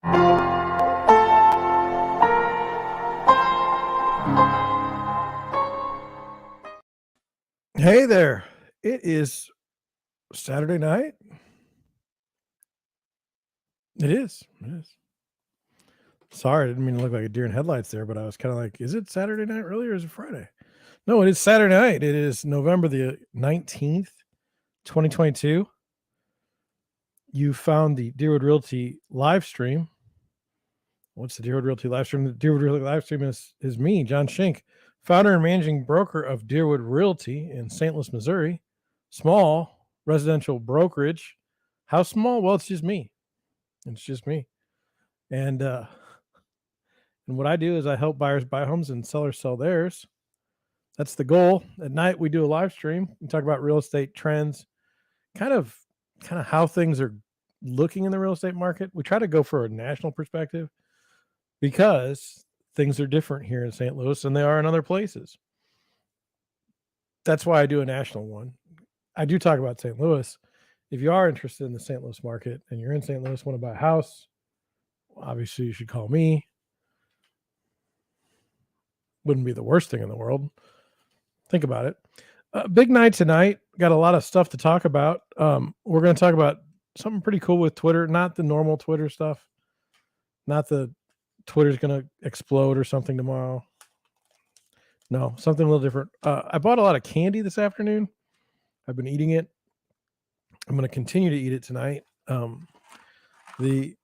Hey there. It is Saturday night. It is. It is. Sorry, I didn't mean to look like a deer in headlights there, but I was kind of like, is it Saturday night really or is it Friday? No, it is Saturday night. It is November the 19th, 2022. You found the Deerwood Realty live stream. What's the Deerwood Realty live stream? The Deerwood Realty live stream is me, John Schenk, founder and managing broker of Deerwood Realty in St. Louis, Missouri. Small residential brokerage. How small? Well, it's just me. It's just me. And what I do is I help buyers buy homes and sellers sell theirs. That's the goal. At night we do a live stream. We talk about real estate trends, kind of how things are looking in the real estate market. We try to go for a national perspective because things are different here in St. Louis than they are in other places. That's why I do a national one. I do talk about St. Louis. If you are interested in the St. Louis market and you're in St. Louis, want to buy a house, obviously you should call me. Wouldn't be the worst thing in the world. Think about it. Big night tonight. Got a lot of stuff to talk about. We're going to talk about something pretty cool with Twitter. Not the normal Twitter stuff. Not the Twitter's going to explode or something tomorrow. No, something a little different. I bought a lot of candy this afternoon. I've been eating it. I'm going to continue to eat it tonight. The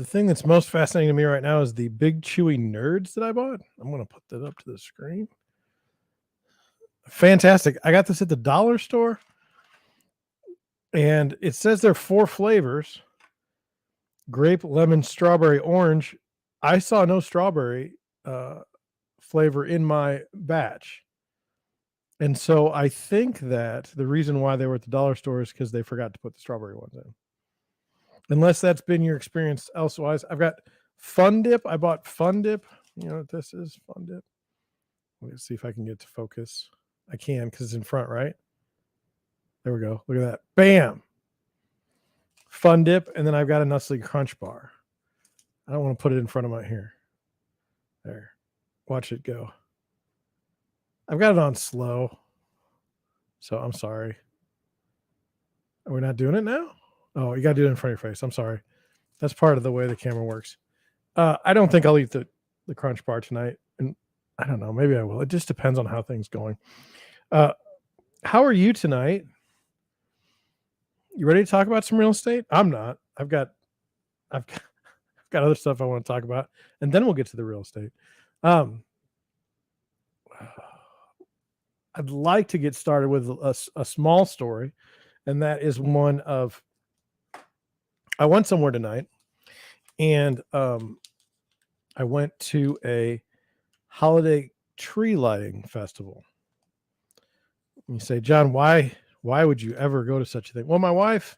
thing that's most fascinating to me right now is the big chewy nerds that I bought. I'm going to put that up to the screen. Fantastic. I got this at the dollar store. And it says there are 4 flavors. Grape, lemon, strawberry, orange. I saw no strawberry flavor in my batch. And so I think that the reason why they were at the dollar store is because they forgot to put the strawberry ones in. Unless that's been your experience elsewise. I've got Fun Dip. I bought Fun Dip. You know what this is? Fun Dip. Let me see if I can get to focus. I can because it's in front, right? There we go. Look at that. Bam. Fun Dip. And then I've got a Nestle Crunch Bar. I don't want to put it in front of my hair. There. Watch it go. I've got it on slow. So I'm sorry. Are we not doing it now? Oh, you got to do it in front of your face. I'm sorry. That's part of the way the camera works. I don't think I'll eat the Crunch Bar tonight. And I don't know. Maybe I will. It just depends on how things going. How are you tonight? You ready to talk about some real estate? I'm not. I've got other stuff I want to talk about. And then we'll get to the real estate. I'd like to get started with a small story. And that is one of, I went somewhere tonight and I went to a holiday tree lighting festival. And you say, John, why would you ever go to such a thing? Well, my wife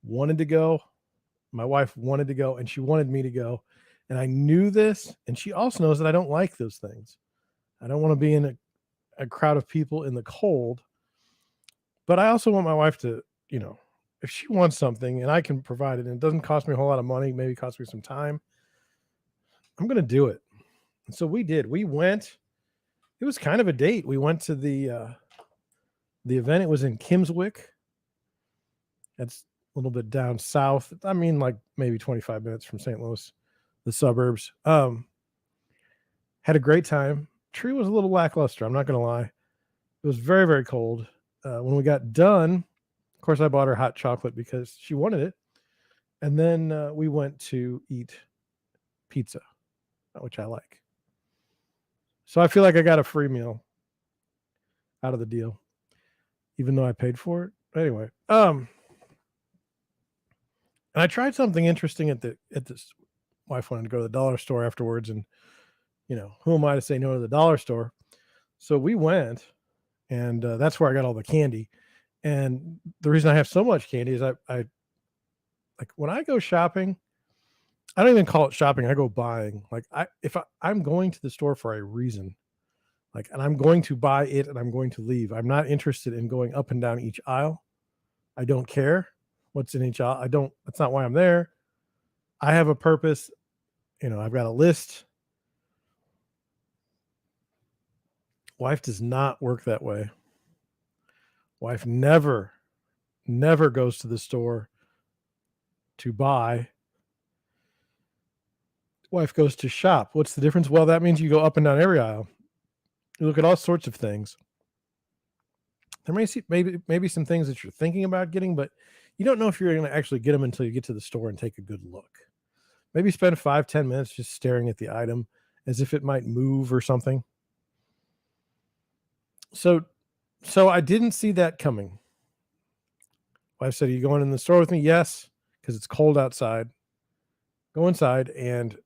wanted to go. My wife wanted to go and she wanted me to go. And I knew this. And she also knows that I don't like those things. I don't want to be in a crowd of people in the cold. But I also want my wife to, you know, if she wants something and I can provide it and it doesn't cost me a whole lot of money, maybe cost me some time, I'm going to do it. And so we did. We went. It was kind of a date. We went to the event. It was in Kimswick. That's a little bit down south. I mean, like maybe 25 minutes from St. Louis, the suburbs. Had a great time. Tree was a little lackluster. I'm not going to lie. It was very, very cold. When we got done, of course, I bought her hot chocolate because she wanted it. And then we went to eat pizza, which I like. So I feel like I got a free meal out of the deal, even though I paid for it. But anyway, and I tried something interesting at this. Wife wanted to go to the dollar store afterwards, and you know, who am I to say no to the dollar store? So we went, and that's where I got all the candy. And the reason I have so much candy is I like when I go shopping, I don't even call it shopping. I go buying. Like I'm going to the store for a reason, like, and I'm going to buy it and I'm going to leave. I'm not interested in going up and down each aisle. I don't care what's in each aisle. That's not why I'm there. I have a purpose. I've got a list. Wife does not work that way. Wife never goes to the store to buy. Wife goes to shop. What's the difference? Well, that means you go up and down every aisle. You look at all sorts of things. There maybe some things that you're thinking about getting, but you don't know if you're going to actually get them until you get to the store and take a good look. Maybe spend 5-10 minutes just staring at the item as if it might move or something. So I didn't see that coming. Wife said, "Are you going in the store with me?" Yes, because it's cold outside. Go inside, and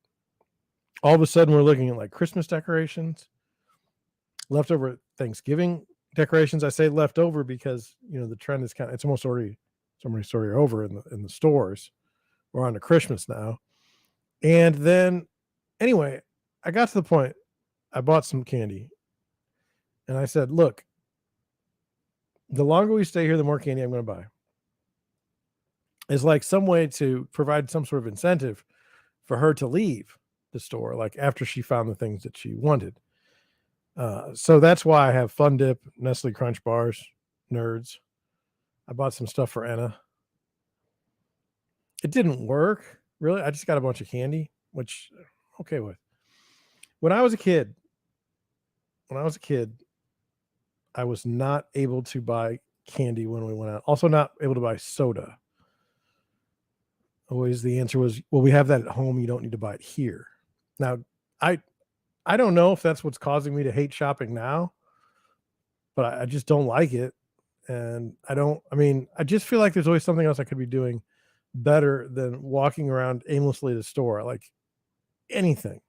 all of a sudden we're looking at like Christmas decorations, leftover Thanksgiving decorations. I say leftover because the trend is it's almost already over in the stores. We're on to Christmas now. And then anyway, I got to the point, I bought some candy. And I said, look, the longer we stay here, the more candy I'm going to buy. It's like some way to provide some sort of incentive for her to leave the store, like after she found the things that she wanted. So that's why I have Fun Dip, Nestle Crunch Bars, Nerds. I bought some stuff for Anna. It didn't work, really. I just got a bunch of candy, which I'm okay with. When I was a kid, I was not able to buy candy when we went out. Also not able to buy soda. Always the answer was, well, we have that at home. You don't need to buy it here. Now, I don't know if that's what's causing me to hate shopping now, but I just don't like it. And I just feel like there's always something else I could be doing better than walking around aimlessly at a store, like anything.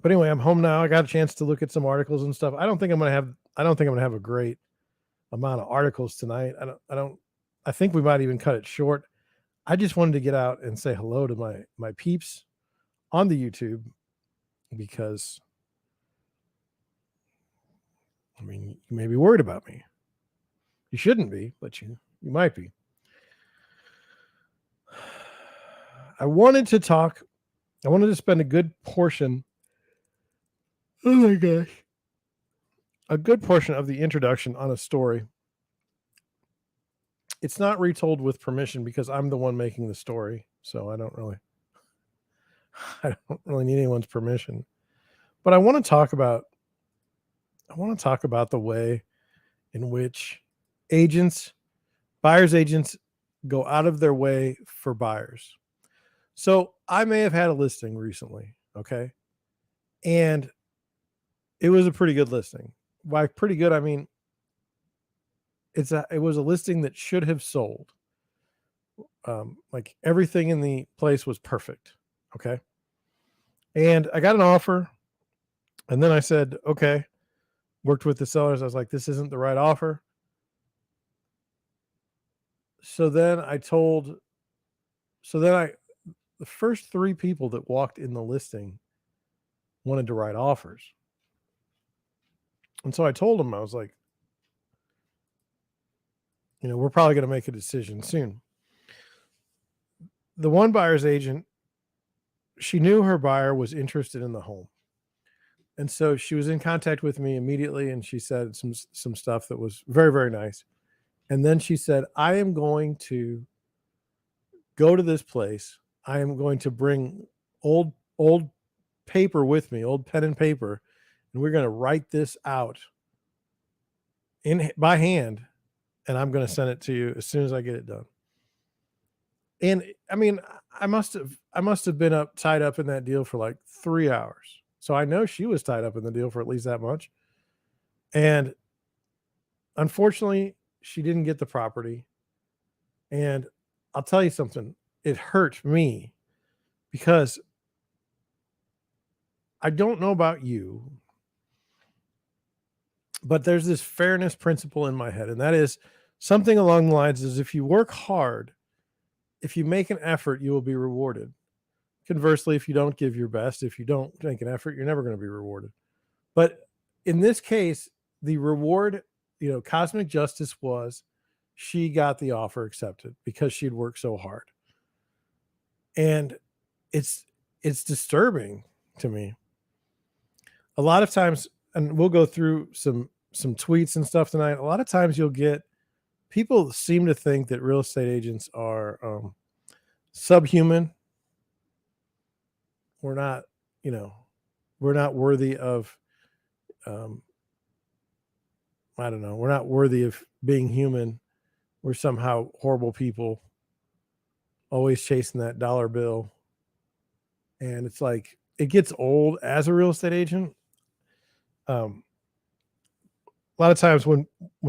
But anyway, I'm home now. I got a chance to look at some articles and stuff. I don't think I'm going to have a great amount of articles tonight. I think we might even cut it short. I just wanted to get out and say hello to my peeps on the YouTube, because you may be worried about me. You shouldn't be, but you might be. I wanted to spend a good portion. Oh my gosh. A good portion of the introduction on a story. It's not retold with permission because I'm the one making the story. So I don't really need anyone's permission. But I want to talk about the way in which buyer's agents go out of their way for buyers. So I may have had a listing recently, okay? And it was a pretty good listing. By pretty good, I mean it was a listing that should have sold. Like everything in the place was perfect, okay? And I got an offer, and then I said, okay, worked with the sellers. I was like, this isn't the right offer. So then the first 3 people that walked in the listing wanted to write offers. And so I told them, I was like, we're probably going to make a decision soon. The one buyer's agent, she knew her buyer was interested in the home. And so she was in contact with me immediately, and she said some stuff that was very, very nice. And then she said, I am going to go to this place. I am going to bring old paper with me, old pen and paper, and we're going to write this out by hand, and I'm going to send it to you as soon as I get it done. And I must have been tied up in that deal for like 3 hours. So I know she was tied up in the deal for at least that much. And unfortunately, she didn't get the property. And I'll tell you something, it hurt me because I don't know about you, but there's this fairness principle in my head. And that is something along the lines is if you work hard, if you make an effort, you will be rewarded. Conversely, if you don't give your best, if you don't make an effort, you're never going to be rewarded. But in this case, the reward, cosmic justice was she got the offer accepted because she'd worked so hard. And it's disturbing to me. A lot of times, and we'll go through some tweets and stuff tonight. A lot of times you'll get people seem to think that real estate agents are subhuman. We're not, we're not worthy of, I don't know, we're not worthy of being human. We're somehow horrible people, always chasing that dollar bill. And it's like, it gets old as a real estate agent. A lot of times when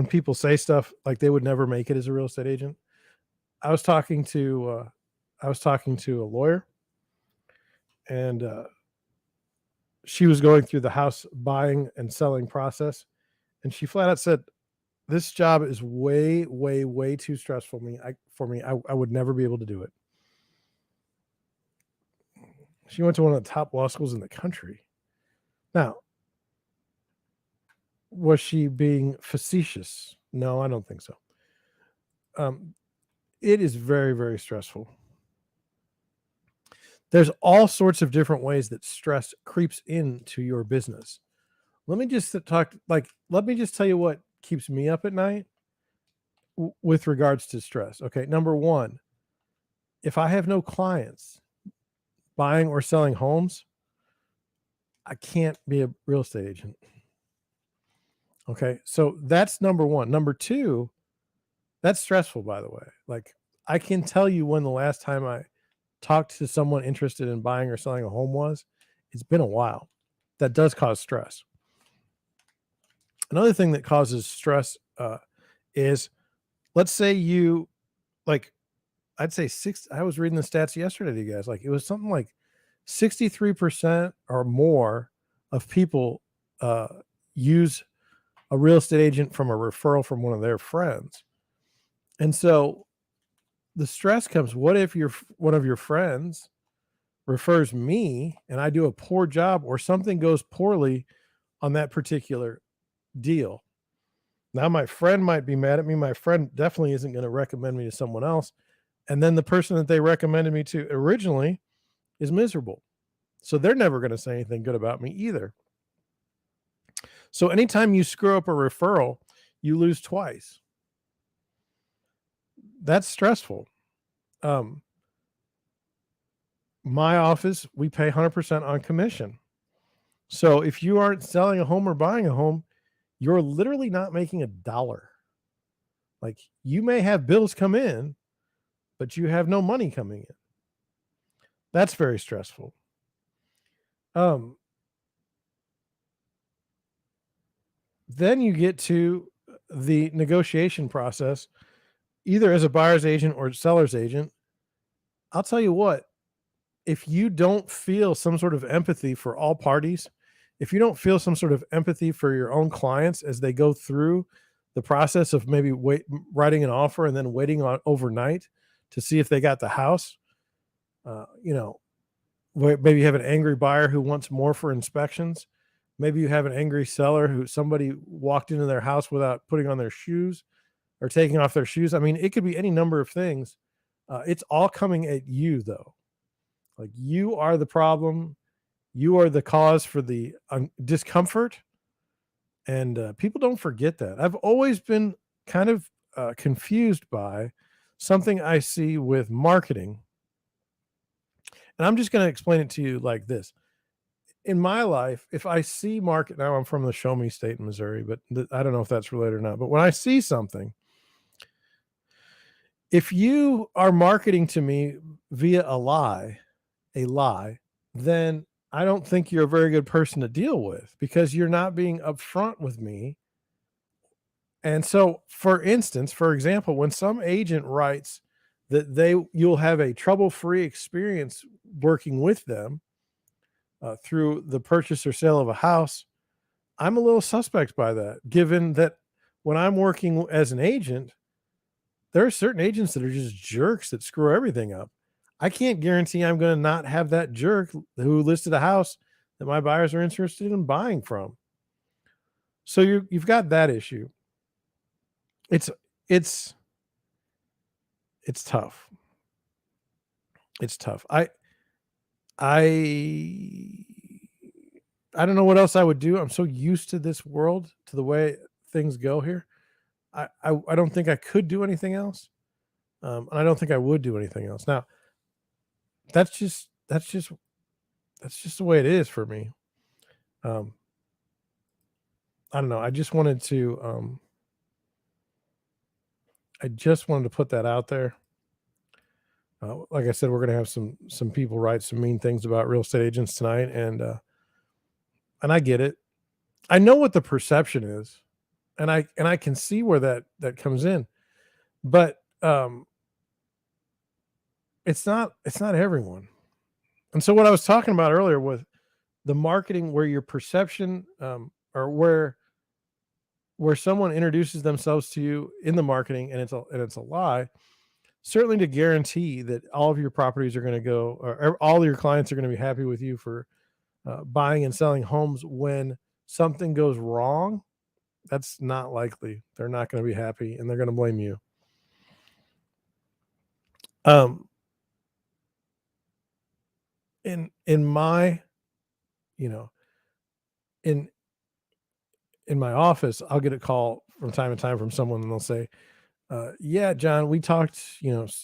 people say stuff like they would never make it as a real estate agent, I was talking to a lawyer, and she was going through the house buying and selling process, and she flat out said, "This job is way, way, way too stressful for me. I would never be able to do it." She went to one of the top law schools in the country. Now, was she being facetious? No, I don't think so. It is very, very stressful. There's all sorts of different ways that stress creeps into your business. Let me just tell you what keeps me up at night with regards to stress. Okay. Number one, if I have no clients buying or selling homes, I can't be a real estate agent. Okay. So that's number one. Number two, that's stressful, by the way. Like, I can tell you when the last time I talked to someone interested in buying or selling a home was. It's been a while. That does cause stress. Another thing that causes stress is, let's say you, like, I'd say I was reading the stats yesterday to you guys. Like, it was something like 63% or more of people use a real estate agent from a referral from one of their friends. And so the stress comes, what if one of your friends refers me and I do a poor job, or something goes poorly on that particular deal? Now my friend might be mad at me. My friend definitely isn't going to recommend me to someone else. And then the person that they recommended me to originally is miserable. So they're never going to say anything good about me either. So anytime you screw up a referral, you lose twice. That's stressful. My office, we pay 100% on commission. So if you aren't selling a home or buying a home, you're literally not making a dollar. Like, you may have bills come in, but you have no money coming in. That's very stressful. Then you get to the negotiation process, either as a buyer's agent or seller's agent. I'll tell you what, if you don't feel some sort of empathy for all parties, if you don't feel some sort of empathy for your own clients as they go through the process of maybe writing an offer and then waiting on overnight to see if they got the house, maybe you have an angry buyer who wants more for inspections. Maybe you have an angry seller who somebody walked into their house without putting on their shoes or taking off their shoes. I mean, it could be any number of things. It's all coming at you, though. Like, you are the problem. You are the cause for the discomfort. And people don't forget that. I've always been kind of confused by something I see with marketing. And I'm just going to explain it to you like this. In my life, if I see market, now I'm from the Show Me state in Missouri, but I don't know if that's related or not. But when I see something, if you are marketing to me via a lie, then I don't think you're a very good person to deal with, because you're not being upfront with me. And so, for example, when some agent writes that you'll have a trouble-free experience working with them through the purchase or sale of a house, I'm a little suspect by that, given that when I'm working as an agent, there are certain agents that are just jerks that screw everything up. I can't guarantee I'm going to not have that jerk who listed a house that my buyers are interested in buying from. So you've got that issue. It's it's tough. It's tough. I don't know what else I would do. I'm so used to this world, to the way things go here. I don't think I could do anything else, and I don't think I would do anything else. Now, that's just the way it is for me. Um, I don't know. I just wanted to put that out there. Like I said, we're going to have some people write some mean things about real estate agents tonight, and I get it. I know what the perception is, and I can see where that comes in, but it's not everyone. And so what I was talking about earlier with the marketing, where your perception, or where someone introduces themselves to you in the marketing, and it's a lie, certainly to guarantee that all of your properties are going to go, or all of your clients are going to be happy with you for buying and selling homes. When something goes wrong, that's not likely. They're not going to be happy, and they're going to blame you. In my, in my office, I'll get a call from time to time from someone, and they'll say, yeah, John, we talked,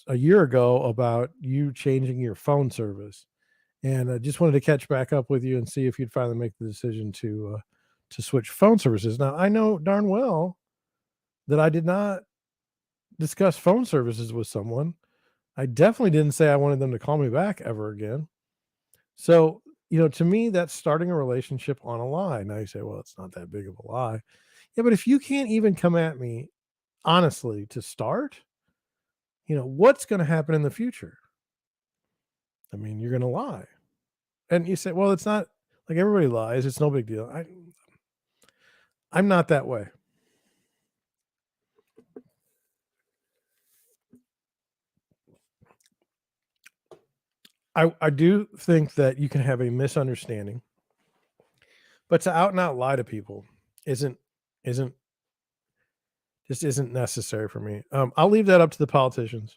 a year ago about you changing your phone service, and I just wanted to catch back up with you and see if you'd finally make the decision to switch phone services. Now, I know darn well that I did not discuss phone services with someone. I definitely didn't say I wanted them to call me back ever again. So, to me, that's starting a relationship on a lie. Now you say, well, it's not that big of a lie. Yeah, but if you can't even come at me honestly to start, what's going to happen in the future? I mean, you're going to lie. And you say, well, it's not like everybody lies. It's no big deal. I'm not that way. I do think that you can have a misunderstanding, but to out and out lie to people isn't isn't isn't necessary for me. I'll leave that up to the politicians.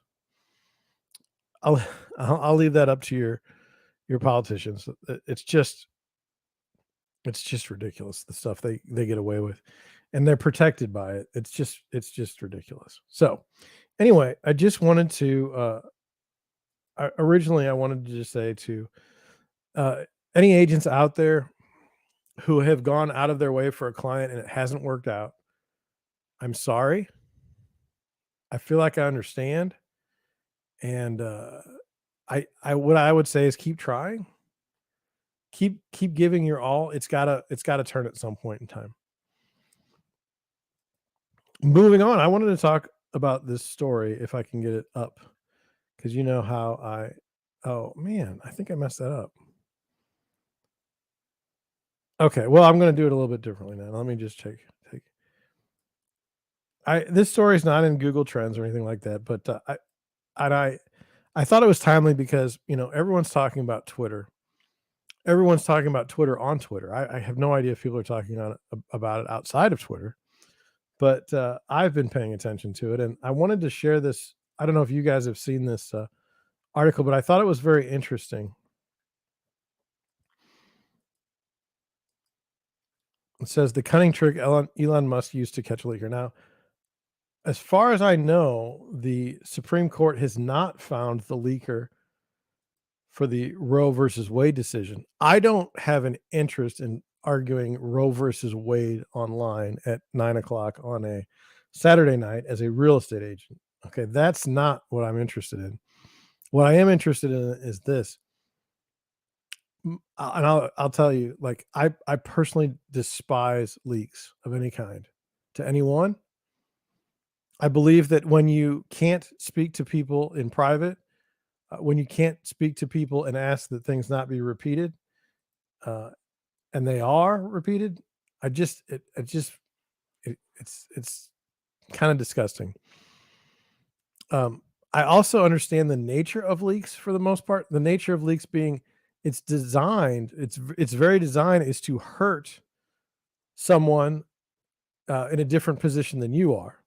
I'll I'll leave that up to your politicians. It's just ridiculous, the stuff they get away with, and they're protected by it. It's just ridiculous. So anyway, I just wanted to originally I wanted to just say to any agents out there who have gone out of their way for a client and it hasn't worked out, I'm sorry. I feel like I understand, and I what I would say is keep trying, keep giving your all. It's gotta turn at some point in time. Moving on, I wanted to talk about this story if I can get it up, because you know how I. Oh man, I think I messed that up. Okay, well, I'm going to do it a little bit differently now. Let me just check. Take. This story is not in Google Trends or anything like that, but I thought it was timely because everyone's talking about Twitter. Everyone's talking about Twitter on Twitter. I have no idea if people are talking about it outside of Twitter, but I've been paying attention to it, and I wanted to share this. I don't know if you guys have seen this article, but I thought it was very interesting. It says the cunning trick Elon Musk used to catch a leaker. Now, as far as I know, the Supreme Court has not found the leaker for the Roe versus Wade decision. I don't have an interest in arguing Roe versus Wade online at 9 o'clock on a Saturday night as a real estate agent. Okay, that's not what I'm interested in. What I am interested in is this. And I'll tell you, like I personally despise leaks of any kind to anyone. I believe that when you can't speak to people in private, when you can't speak to people and ask that things not be repeated, uh, and they are repeated, it's kind of disgusting. I also understand the nature of leaks for the most part. The nature of leaks being it's very designed is to hurt someone in a different position than you are.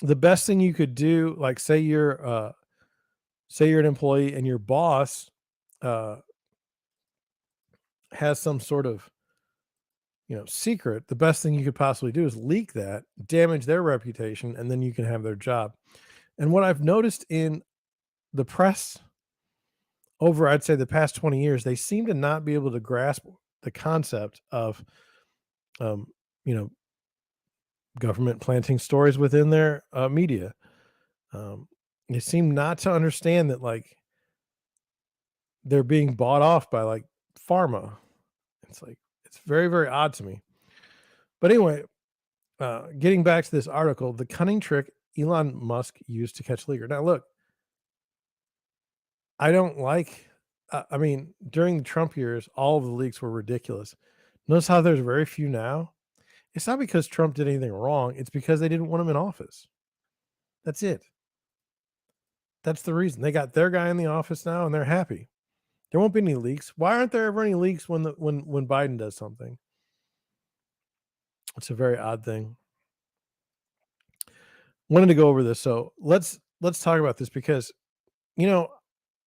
the best thing you could do, like say you're an employee and your boss has some sort of secret, the best thing you could possibly do is leak that, damage their reputation, and then you can have their job. And what I've noticed in the press over, I'd say, the past 20 years, they seem to not be able to grasp the concept of, um, you know, government planting stories within their media. They seem not to understand that, like, they're being bought off by like pharma. It's very, very odd to me. But anyway, getting back to this article, the cunning trick Elon Musk used to catch leaker. Now, look, I don't like. I mean, during the Trump years, all of the leaks were ridiculous. Notice how there's very few now. It's not because Trump did anything wrong. It's because they didn't want him in office. That's it. That's the reason. They got their guy in the office now, and they're happy. There won't be any leaks. Why aren't there ever any leaks when Biden does something? It's a very odd thing. Wanted to go over this, so let's talk about this because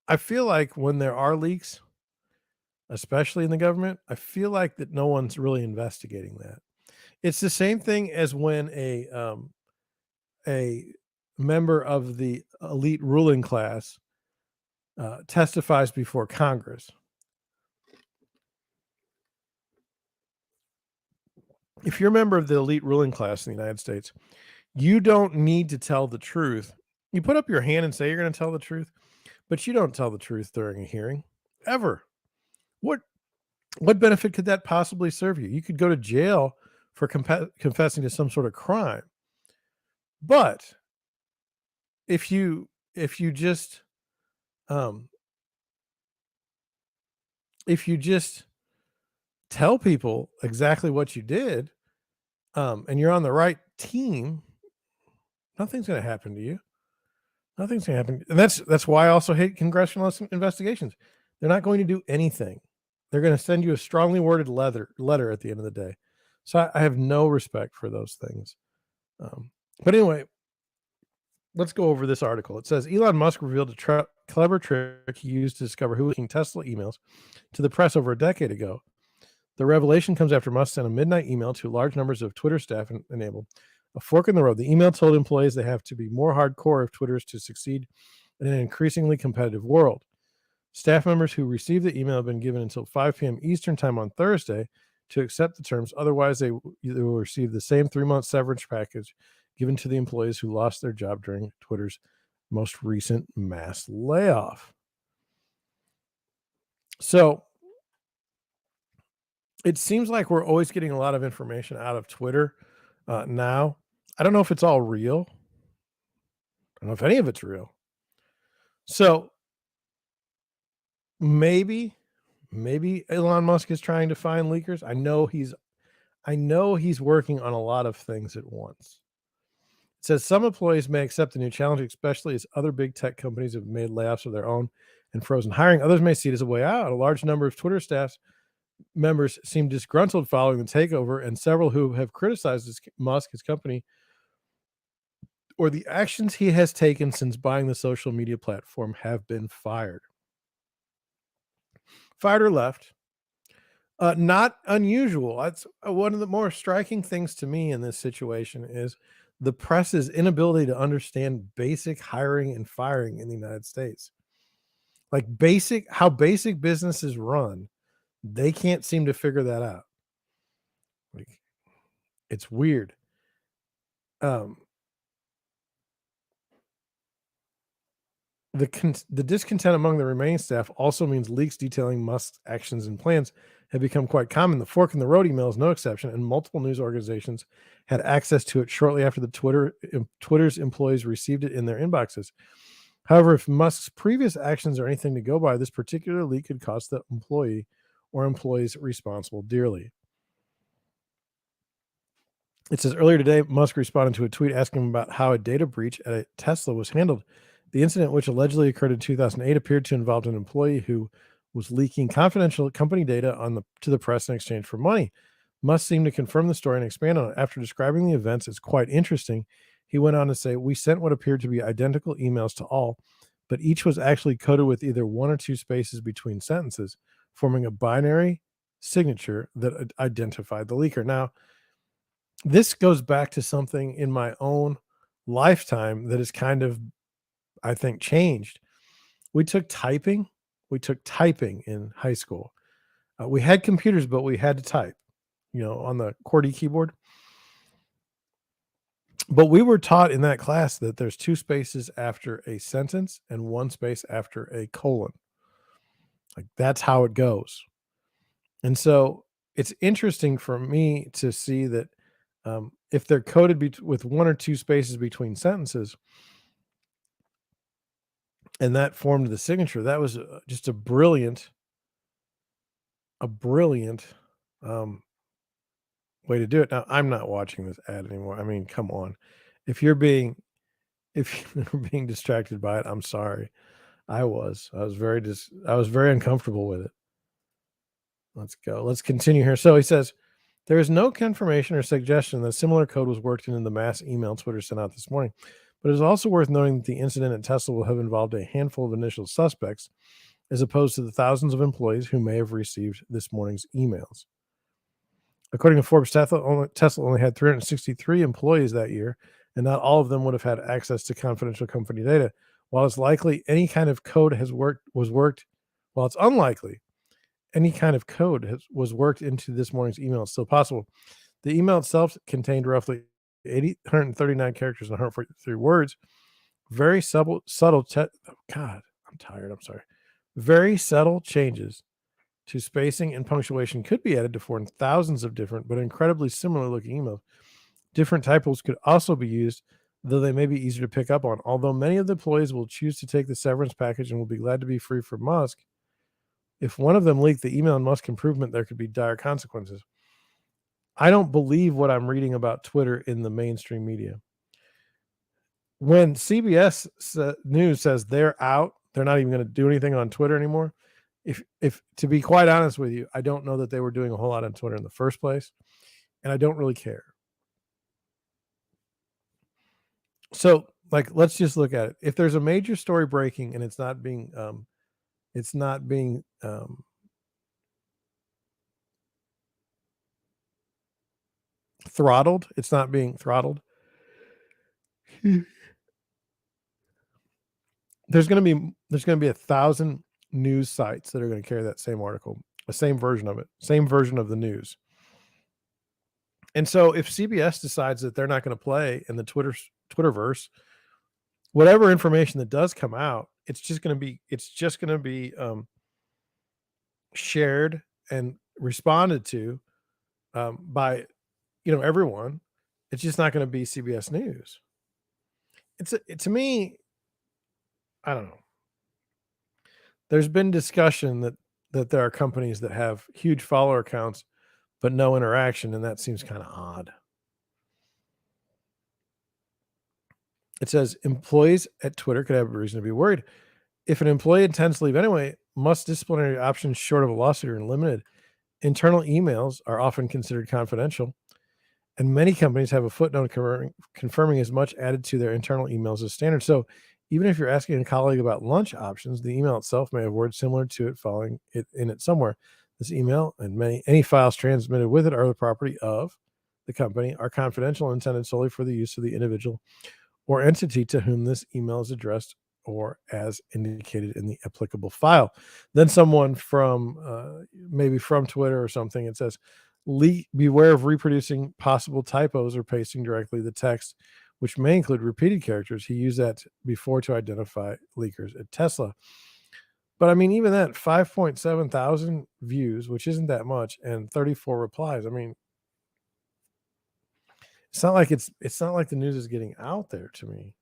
I feel like when there are leaks, especially in the government, I feel like that no one's really investigating that. It's the same thing as when a member of the elite ruling class testifies before Congress. If you're a member of the elite ruling class in the United States, you don't need to tell the truth. You put up your hand and say you're going to tell the truth, but you don't tell the truth during a hearing, ever. What benefit could that possibly serve you? You could go to jail for confessing to some sort of crime. But if you just tell people exactly what you did, and you're on the right team, nothing's going to happen to you. Nothing's going to happen. And that's why I also hate congressional investigations. They're not going to do anything. They're going to send you a strongly worded letter at the end of the day. So I have no respect for those things. But anyway, let's go over this article. It says Elon Musk revealed a clever trick he used to discover who was leaking Tesla emails to the press over a decade ago. The revelation comes after Musk sent a midnight email to large numbers of Twitter staff and enabled a fork in the road. The email told employees they have to be more hardcore if Twitter is to succeed in an increasingly competitive world. Staff members who received the email have been given until 5 p.m. Eastern time on Thursday to accept the terms. Otherwise, they will receive the same 3-month severance package given to the employees who lost their job during Twitter's most recent mass layoff. So it seems like we're always getting a lot of information out of Twitter now. I don't know if it's all real. I don't know if any of it's real. So maybe Elon Musk is trying to find leakers. I know he's working on a lot of things at once. It says some employees may accept the new challenge, especially as other big tech companies have made layoffs of their own and frozen hiring. Others may see it as a way out. A large number of Twitter staff members seem disgruntled following the takeover, and several who have criticized Musk, his company, or the actions he has taken since buying the social media platform have been fired. Fired or left. Not unusual. That's one of the more striking things to me in this situation is the press's inability to understand basic hiring and firing in the United States. Like how basic businesses run, they can't seem to figure that out. Like, it's weird. The discontent among the remaining staff also means leaks detailing Musk's actions and plans have become quite common. The fork in the road email is no exception, and multiple news organizations had access to it shortly after the Twitter's employees received it in their inboxes. However, if Musk's previous actions are anything to go by, this particular leak could cost the employee or employees responsible dearly. It says earlier today, Musk responded to a tweet asking about how a data breach at a Tesla was handled. The incident, which allegedly occurred in 2008, appeared to involve an employee who was leaking confidential company data to the press in exchange for money. Musk seemed to confirm the story and expand on it. After describing the events as quite interesting, He went on to say, we sent what appeared to be identical emails to all, but each was actually coded with either one or two spaces between sentences, forming a binary signature that identified the leaker. Now, this goes back to something in my own lifetime that has kind of, I think, changed. We took typing. We took typing in high school. We had computers, but we had to type, on the QWERTY keyboard. But we were taught in that class that there's two spaces after a sentence and one space after a colon. Like, that's how it goes. And so it's interesting for me to see that if they're coded with one or two spaces between sentences, and that formed the signature, that was just a brilliant way to do it. Now, I'm not watching this ad anymore. I mean, come on. If you're being distracted by it, I'm sorry. I was very uncomfortable with it. Let's go. Let's continue here. So he says, there is no confirmation or suggestion that similar code was worked in the mass email Twitter sent out this morning, but it is also worth noting that the incident at Tesla will have involved a handful of initial suspects, as opposed to the thousands of employees who may have received this morning's emails. According to Forbes, Tesla only had 363 employees that year, and not all of them would have had access to confidential company data. While it's likely any kind of code while it's unlikely any kind of code was worked into this morning's email, it's still possible. The email itself contained roughly 139 characters and 143 words. Very subtle. God, I'm tired. I'm sorry. Very subtle changes to spacing and punctuation could be added to form thousands of different but incredibly similar looking emails. Different typos could also be used, though they may be easier to pick up on. Although many of the employees will choose to take the severance package and will be glad to be free from Musk, if one of them leaked the email and Musk improvement, there could be dire consequences. I don't believe what I'm reading about Twitter in the mainstream media. When CBS News says they're out, they're not even going to do anything on Twitter anymore. If to be quite honest with you, I don't know that they were doing a whole lot on Twitter in the first place, and I don't really care. So, let's just look at it. If there's a major story breaking and it's not being throttled, it's not being throttled. There's going to be 1,000 news sites that are going to carry that same article, the same version of it, same version of the news. And so if CBS decides that they're not going to play in the Twitterverse, whatever information that does come out, it's just going to be shared and responded to by everyone. It's just not going to be CBS News. To me, I don't know. There's been discussion that there are companies that have huge follower counts but no interaction, and that seems kind of odd. It says employees at Twitter could have a reason to be worried. If an employee intends to leave anyway, Musk's disciplinary options short of a lawsuit are limited. Internal emails are often considered confidential, and many companies have a footnote confirming as much added to their internal emails as standard. So even if you're asking a colleague about lunch options, the email itself may have words similar to it following it in it somewhere. This email and any files transmitted with it are the property of the company, are confidential and intended solely for the use of the individual or entity to whom this email is addressed or as indicated in the applicable file. Then someone from maybe from Twitter or something, it says, beware of reproducing possible typos or pasting directly the text, which may include repeated characters. He used that before to identify leakers at Tesla. But I mean, even that 5.7 thousand views, which isn't that much, and 34 replies. I mean, it's not like the news is getting out there to me.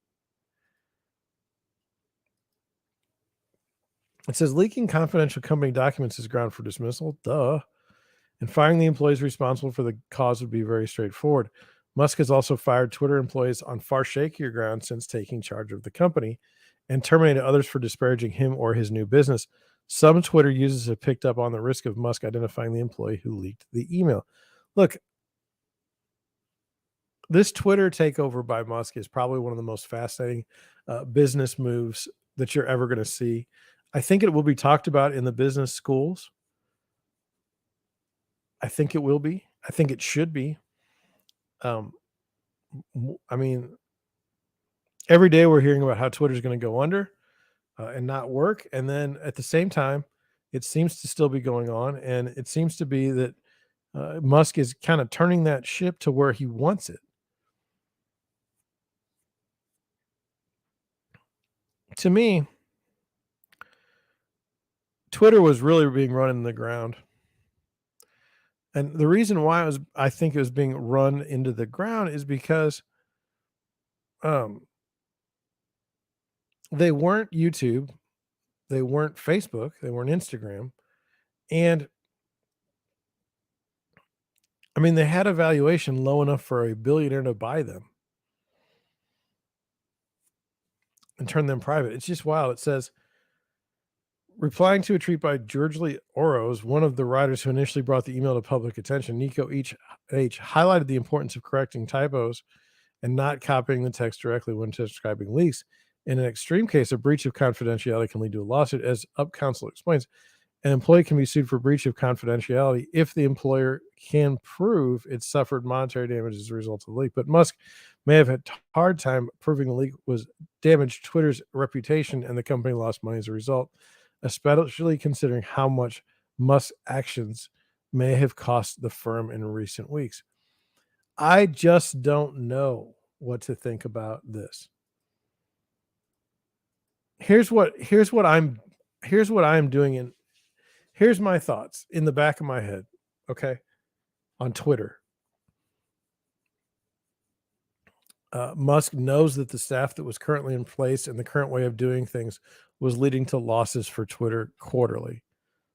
It says leaking confidential company documents is ground for dismissal. Duh. And firing the employees responsible for the cause would be very straightforward. Musk has also fired Twitter employees on far shakier ground since taking charge of the company, and terminated others for disparaging him or his new business. Some Twitter users have picked up on the risk of Musk identifying the employee who leaked the email. Look, this Twitter takeover by Musk is probably one of the most fascinating business moves that you're ever going to see. I think it will be talked about in the business schools. I think it will be. I think it should be. Um, I mean, every day we're hearing about how Twitter's going to go under and not work. And then at the same time, it seems to still be going on. And it seems to be that Musk is kind of turning that ship to where he wants it. To me, Twitter was really being run in the ground. And the reason why I think it was being run into the ground is because um, they weren't YouTube, they weren't Facebook, they weren't Instagram. And I mean, they had a valuation low enough for a billionaire to buy them and turn them private. It's just wild. It says, replying to a tweet by Georgely Oros, one of the writers who initially brought the email to public attention, Nico H. highlighted the importance of correcting typos and not copying the text directly when describing leaks. In an extreme case, a breach of confidentiality can lead to a lawsuit. As Up Counsel explains, an employee can be sued for breach of confidentiality if the employer can prove it suffered monetary damage as a result of the leak. But Musk may have had a hard time proving the leak was damaged Twitter's reputation and the company lost money as a result, especially considering how much Musk's actions may have cost the firm in recent weeks. I just don't know what to think about this. Here's what I'm doing, and here's my thoughts in the back of my head, okay, on Twitter. Musk knows that the staff that was currently in place and the current way of doing things was leading to losses for Twitter quarterly.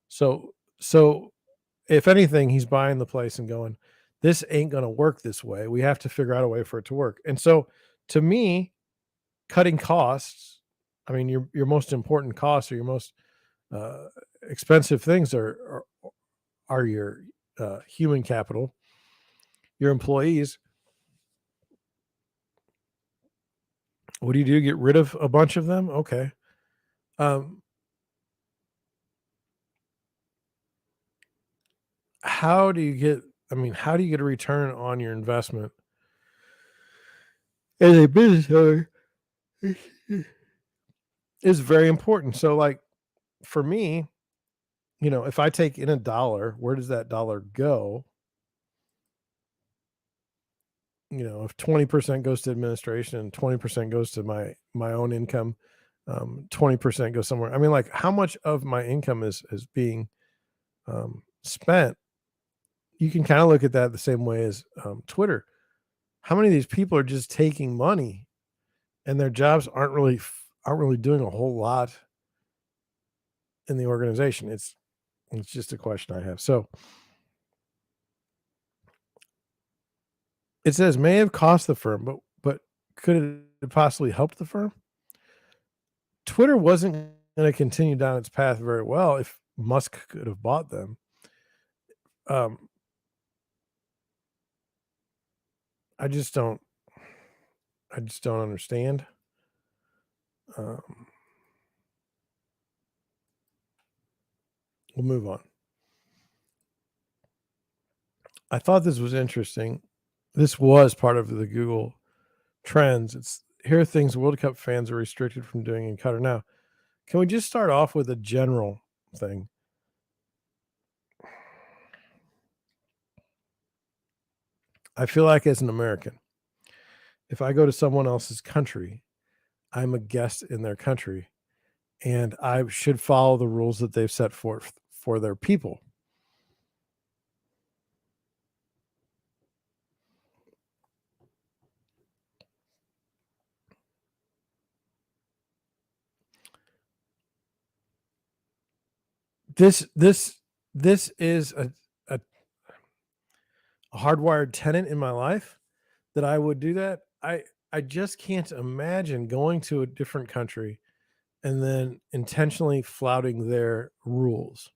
So if anything, he's buying the place and going, this ain't going to work this way. We have to figure out a way for it to work. And so to me, cutting costs, I mean, your most important costs or your most expensive things are your human capital, your employees. What do you do? Get rid of a bunch of them? Okay. How do you get a return on your investment as a business owner is very important. So like for me, if I take in $1, where does that dollar go? If 20% goes to administration and 20% goes to my own income, 20% goes somewhere. I mean, like how much of my income is being spent? You can kind of look at that the same way as Twitter. How many of these people are just taking money and their jobs aren't really doing a whole lot in the organization? It's just a question I have. So it says may have cost the firm, but could it possibly help the firm? Twitter wasn't going to continue down its path very well if Musk could have bought them. I just don't understand. We'll move on. I thought this was interesting. This was part of the Google trends. It's here are things World Cup fans are restricted from doing in Qatar. Now, can we just start off with a general thing? I feel like as an American, if I go to someone else's country, I'm a guest in their country, and I should follow the rules that they've set forth for their people. This is a hardwired tenet in my life that I would do that. I just can't imagine going to a different country and then intentionally flouting their rules.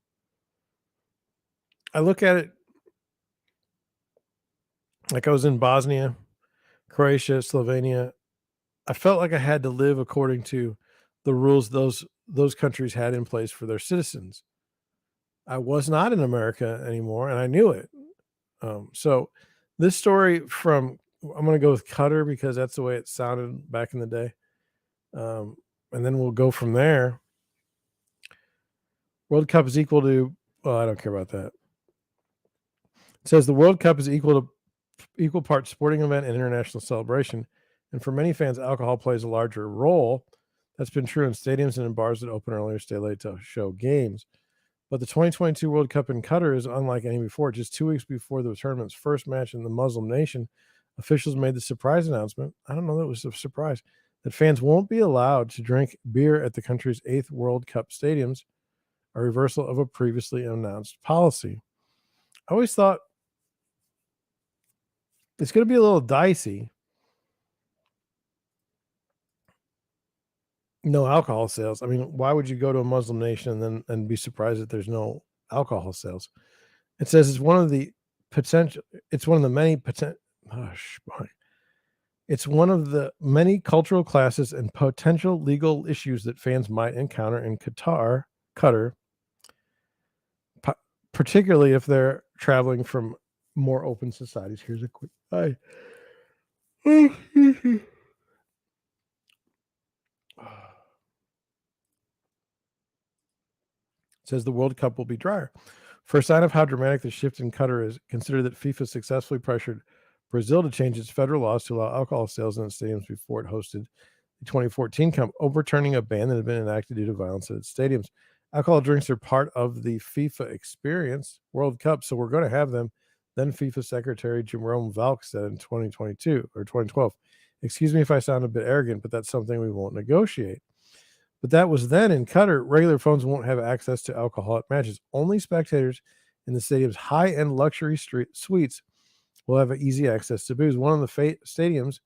I look at it like I was in Bosnia Croatia, Slovenia. I felt like I had to live according to the rules those countries had in place for their citizens. I was not in America anymore, and I knew it. So this story from I'm going to go with Qatar because that's the way it sounded back in the day, and then we'll go from there. World Cup is equal to. Well, I don't care about that. It says the World Cup is equal parts sporting event and international celebration, and for many fans, alcohol plays a larger role. That's been true in stadiums and in bars that open early or stay late to show games. But the 2022 World Cup in Qatar is unlike any before. Just 2 weeks before the tournament's first match in the Muslim nation, officials made the surprise announcement. I don't know that it was a surprise that fans won't be allowed to drink beer at the country's 8th World Cup stadiums, a reversal of a previously announced policy. I always thought it's going to be a little dicey. No alcohol sales. I mean, why would you go to a Muslim nation and be surprised that there's no alcohol sales? It says it's one of the many potential. It's one of the many cultural classes and potential legal issues that fans might encounter in Qatar, particularly if they're traveling from more open societies. Here's a quick hi. Says the World Cup will be drier. For a sign of how dramatic the shift in Qatar is, consider that FIFA successfully pressured Brazil to change its federal laws to allow alcohol sales in its stadiums before it hosted the 2014 Cup, overturning a ban that had been enacted due to violence at its stadiums. Alcohol drinks are part of the FIFA experience, World Cup, so we're going to have them. Then FIFA Secretary Jerome Valk said in 2022 or 2012, excuse me if I sound a bit arrogant, but that's something we won't negotiate. But that was then. In Qatar, regular phones won't have access to alcohol at matches. Only spectators in the stadium's high-end luxury suites will have easy access to booze. One of the stadiums,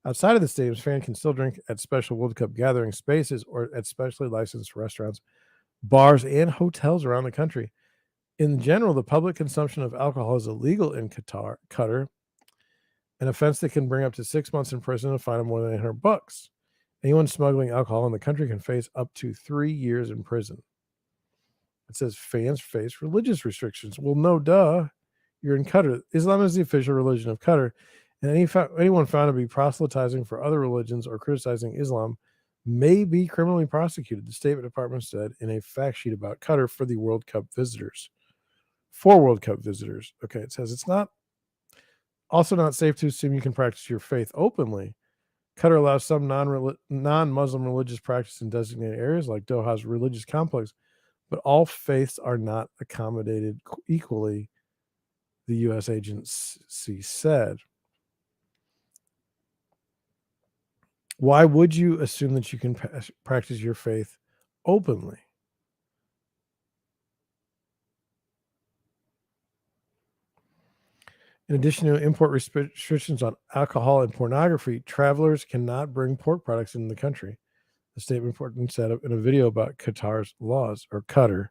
outside of the stadiums, fans can still drink at special World Cup gathering spaces or at specially licensed restaurants, bars, and hotels around the country. In general, the public consumption of alcohol is illegal in Qatar, an offense that can bring up to 6 months in prison and a fine of more than $800. Anyone smuggling alcohol in the country can face up to 3 years in prison. It says fans face religious restrictions. Well, no duh. You're in Qatar. Islam is the official religion of Qatar, and anyone found to be proselytizing for other religions or criticizing Islam may be criminally prosecuted, the State Department said in a fact sheet about Qatar for the World Cup visitors. For World Cup visitors. Okay, it says it's not safe to assume you can practice your faith openly. Qatar allows some non-Muslim religious practice in designated areas like Doha's religious complex, but all faiths are not accommodated equally, the U.S. agency said. Why would you assume that you can practice your faith openly? In addition to import restrictions on alcohol and pornography, travelers cannot bring pork products into the country. The statement said in a video about Qatar's laws, or Qatar.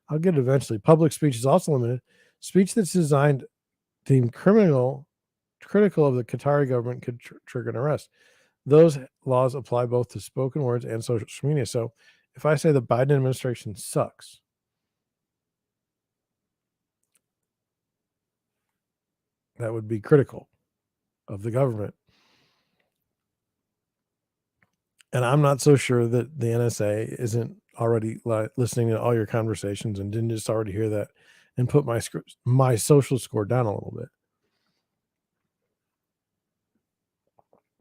I'll get it eventually. Public speech is also limited. Speech that's deemed critical of the Qatari government could trigger an arrest. Those laws apply both to spoken words and social media. So if I say the Biden administration sucks, that would be critical of the government. And I'm not so sure that the NSA isn't already listening to all your conversations and didn't just already hear that and put my social score down a little bit.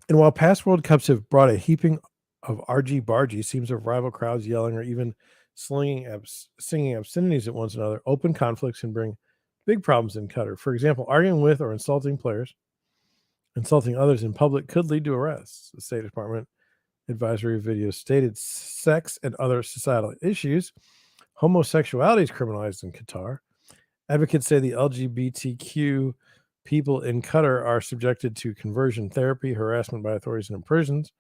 And while past World Cups have brought a heaping of argy-bargy, seems of rival crowds yelling or even singing obscenities at one another, open conflicts can bring big problems in Qatar. For example, arguing with or insulting players, insulting others in public could lead to arrests. The State Department advisory video stated sex and other societal issues. Homosexuality is criminalized in Qatar. Advocates say the LGBTQ people in Qatar are subjected to conversion therapy, harassment by authorities, and in prisons,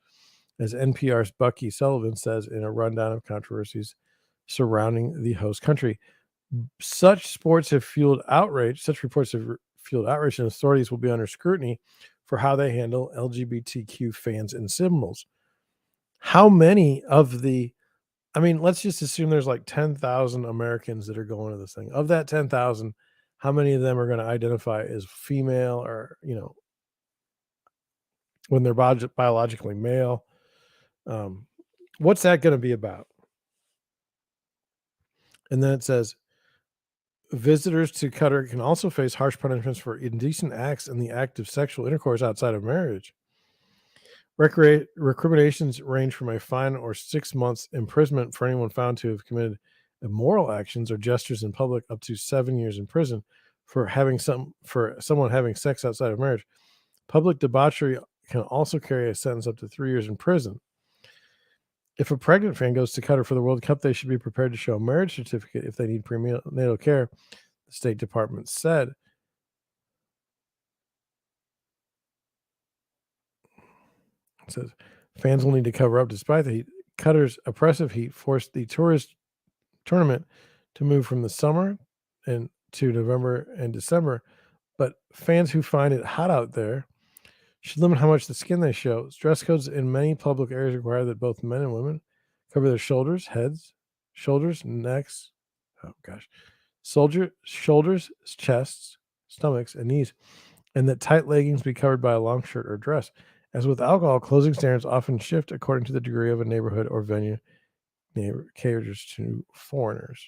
as NPR's Bucky Sullivan says in a rundown of controversies surrounding the host country. Such reports have fueled outrage, and authorities will be under scrutiny for how they handle LGBTQ fans and symbols. How many of the, I mean, let's just assume there's like 10,000 Americans that are going to this thing. Of that 10,000, how many of them are going to identify as female or, when they're biologically male? What's that going to be about? And then it says, visitors to Qatar can also face harsh punishments for indecent acts and the act of sexual intercourse outside of marriage. Recriminations range from a fine or 6 months imprisonment for anyone found to have committed immoral actions or gestures in public, up to 7 years in prison for someone having sex outside of marriage. Public debauchery can also carry a sentence up to 3 years in prison. If a pregnant fan goes to Qatar for the World Cup, they should be prepared to show a marriage certificate if they need prenatal care, the State Department said. It says fans will need to cover up despite the heat. Qatar's oppressive heat forced the tourist tournament to move from the summer and to November and December. But fans who find it hot out there should limit how much the skin they show. Dress codes in many public areas require that both men and women cover their shoulders, necks, shoulders, chests, stomachs, and knees, and that tight leggings be covered by a long shirt or dress. As with alcohol, closing standards often shift according to the degree of a neighborhood or venue caters to foreigners.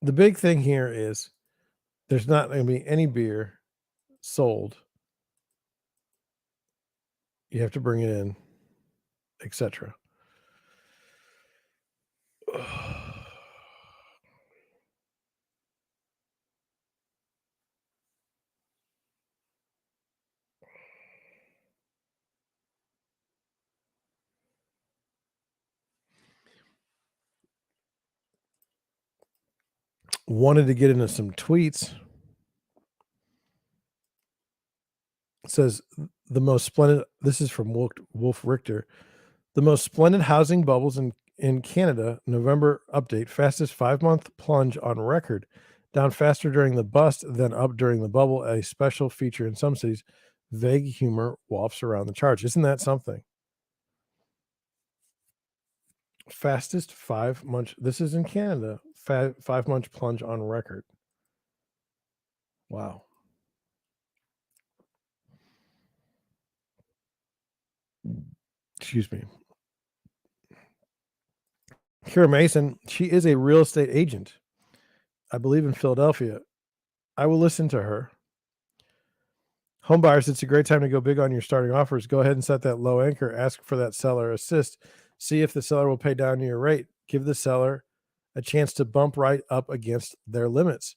The big thing here is there's not going to be any beer sold. You have to bring it in, etc. Wanted to get into some tweets. It says the most splendid, this is from Wolf Richter, the most splendid housing bubbles in Canada, November update, fastest 5-month plunge on record, down faster during the bust than up during the bubble, a special feature in some cities. Vague humor wafts around the charts. Isn't that something? Fastest 5-month, this is in Canada, 5-month plunge on record. Wow. Excuse me. Kira Mason, she is a real estate agent, I believe, in Philadelphia. I will listen to her. Home buyers, it's a great time to go big on your starting offers. Go ahead and set that low anchor. Ask for that seller assist. See if the seller will pay down your rate. Give the seller a chance to bump right up against their limits.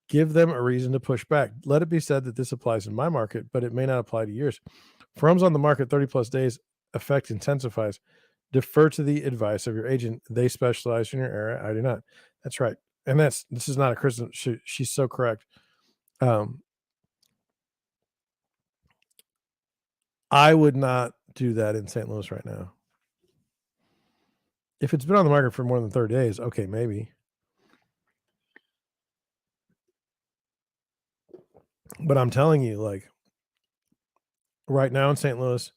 Give them a reason to push back. Let it be said that this applies in my market, but it may not apply to yours. For homes on the market 30 plus days, effect intensifies. Defer to the advice of your agent. They specialize in your area. I do not. That's right. And this is not a criticism. She's so correct. I would not do that in St. Louis right now. If it's been on the market for more than 30 days, okay, maybe. But I'm telling you, like, right now in St. Louis,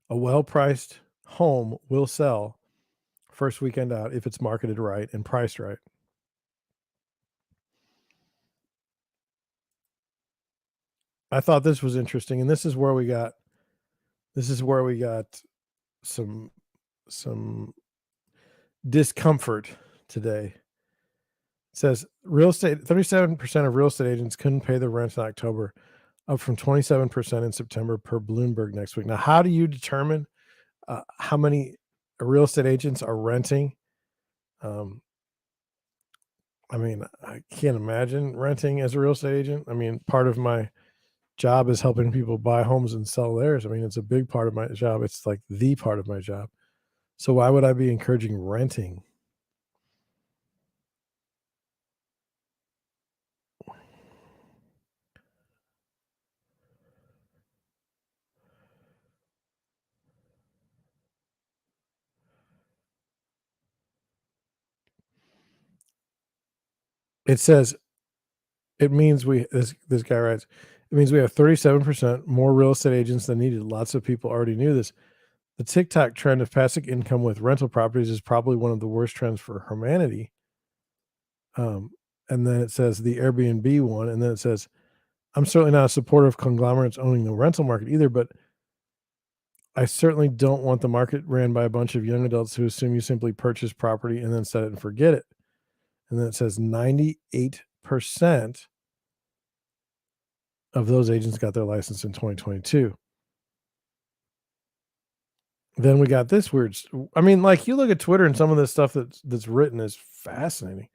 a well-priced home will sell first weekend out if it's marketed right and priced right. I thought this was interesting, and this is where we got some discomfort today. It says 37% of real estate agents couldn't pay the rent in October, up from 27% in September per Bloomberg next week. Now, how do you determine how many real estate agents are renting? I mean, I can't imagine renting as a real estate agent. I mean, part of my job is helping people buy homes and sell theirs. I mean, it's a big part of my job. It's like the part of my job. So why would I be encouraging renting? It says It means this guy writes, it means we have 37% more real estate agents than needed. Lots of people already knew this. The TikTok trend of passive income with rental properties is probably one of the worst trends for humanity. And then it says the Airbnb one, and then it says, I'm certainly not a supporter of conglomerates owning the rental market either, but I certainly don't want the market ran by a bunch of young adults who assume you simply purchase property and then set it and forget it. And then it says 98% of those agents got their license in 2022. Then we got this weird. I mean, like you look at Twitter and some of this stuff that's written is fascinating. It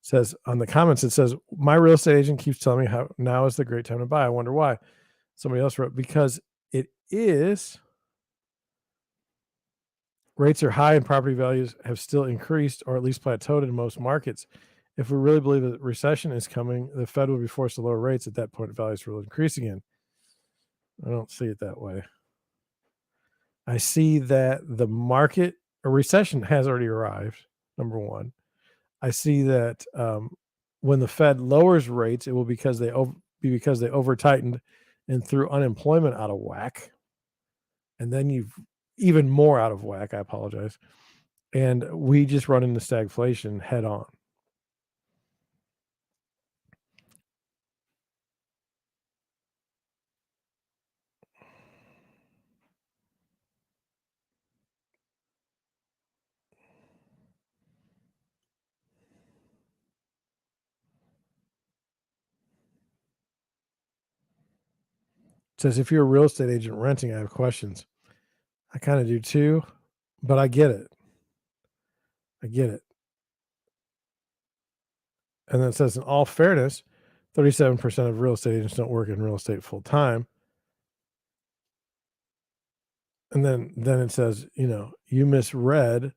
says on the comments, it says, my real estate agent keeps telling me how now is the great time to buy. I wonder why. Somebody else wrote, because it is. Rates are high and property values have still increased or at least plateaued in most markets. If we really believe a recession is coming, the Fed will be forced to lower rates. At that point, values will increase again. I don't see it that way. I see that the market, a recession has already arrived, number one. I see that when the Fed lowers rates, it will be because they over tightened and threw unemployment out of whack. And then you've even more out of whack. I apologize. And we just run into stagflation head on. It says, if you're a real estate agent renting, I have questions. I kind of do too, but I get it. And then it says, in all fairness, 37% of real estate agents don't work in real estate full time. And then it says, you misread.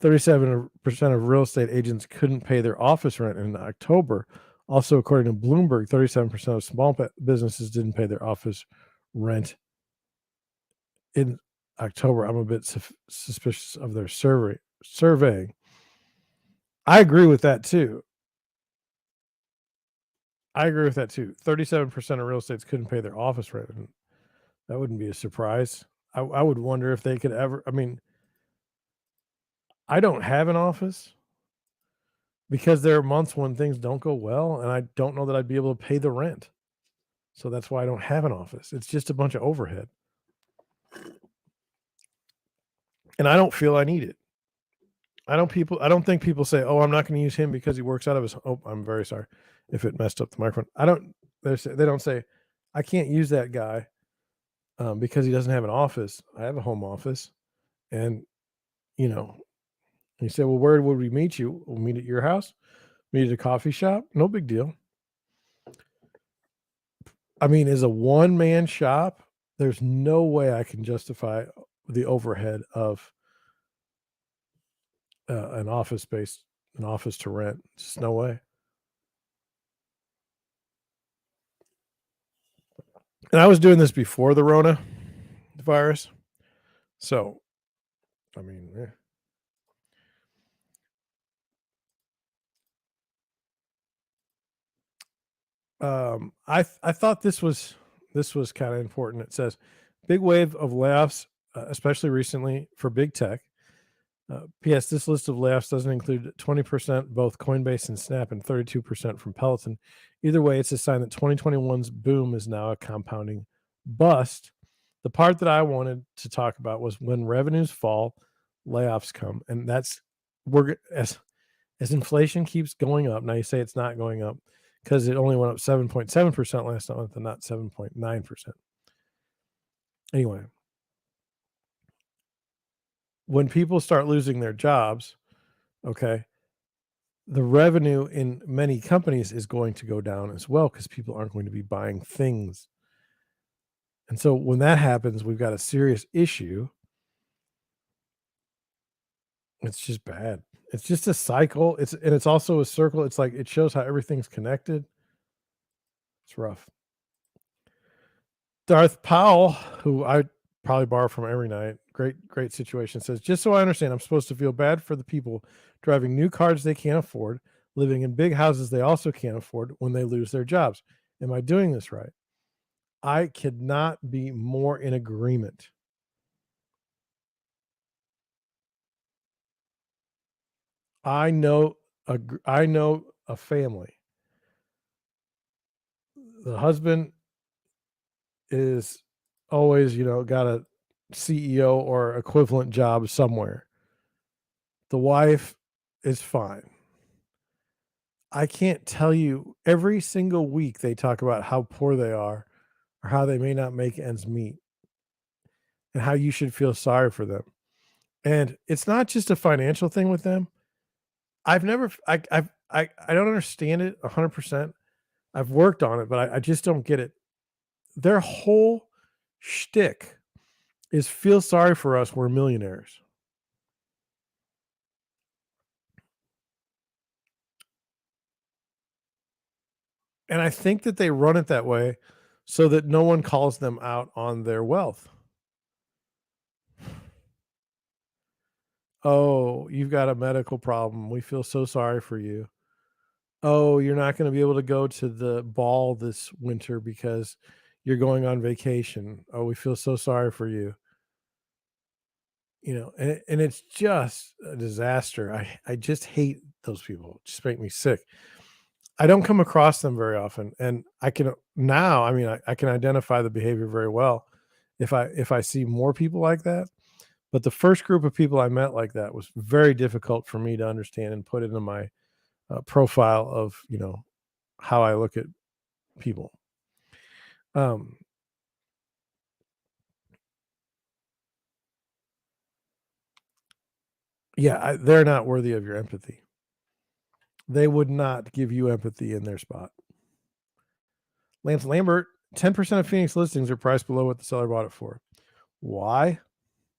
37% of real estate agents couldn't pay their office rent in October. Also, according to Bloomberg, 37% of small businesses didn't pay their office rent in October. I'm a bit suspicious of their surveying. I agree with that too. 37% of real estates couldn't pay their office rent. That wouldn't be a surprise. I would wonder if they could ever. I mean, I don't have an office because there are months when things don't go well, and I don't know that I'd be able to pay the rent. So that's why I don't have an office. It's just a bunch of overhead. And I don't feel I need it. I don't think people say, "Oh, I'm not going to use him because he works out of his." Oh, I'm very sorry if it messed up the microphone. They don't say, "I can't use that guy because he doesn't have an office." I have a home office, and you say, "Well, where would we meet you?" We'll meet at your house. Meet at a coffee shop. No big deal. I mean, as a one-man shop, there's no way I can justify the overhead of an office space, an office to rent. Just no way. And I was doing this before the Rona virus. So, I mean, I thought this was kind of important. It says, big wave of layoffs, especially recently for big tech. P.S. This list of layoffs doesn't include 20% both Coinbase and Snap and 32% from Peloton. Either way, it's a sign that 2021's boom is now a compounding bust. The part that I wanted to talk about was when revenues fall, layoffs come, and that's as inflation keeps going up. Now you say it's not going up because it only went up 7.7% last month and not 7.9%. Anyway, when people start losing their jobs, okay, the revenue in many companies is going to go down as well because people aren't going to be buying things. And so when that happens, we've got a serious issue. It's just bad. It's just a cycle. It's also a circle. It's like it shows how everything's connected. It's rough. Darth Powell, who I probably borrow from every night, great situation, says, just so I understand, I'm supposed to feel bad for the people driving new cars they can't afford, living in big houses they also can't afford when they lose their jobs. Am I doing this right? I could not be more in agreement. I know a family. The husband is always, got a CEO or equivalent job somewhere. The wife is fine. I can't tell you, every single week they talk about how poor they are or how they may not make ends meet and how you should feel sorry for them. And it's not just a financial thing with them. I've never I don't understand it 100%. I've worked on it, but I just don't get it. Their whole shtick is feel sorry for us, we're millionaires. And I think that they run it that way so that no one calls them out on their wealth. Oh, you've got a medical problem. We feel so sorry for you. Oh, you're not going to be able to go to the ball this winter because you're going on vacation. Oh, we feel so sorry for you. And it's just a disaster. I just hate those people. It just make me sick. I don't come across them very often, and I can now. I mean, I can identify the behavior very well if I see more people like that. But the first group of people I met like that was very difficult for me to understand and put into my profile of how I look at people. Um, yeah, they're not worthy of your empathy. They would not give you empathy in their spot. Lance Lambert, 10% of Phoenix listings are priced below what the seller bought it for. Why?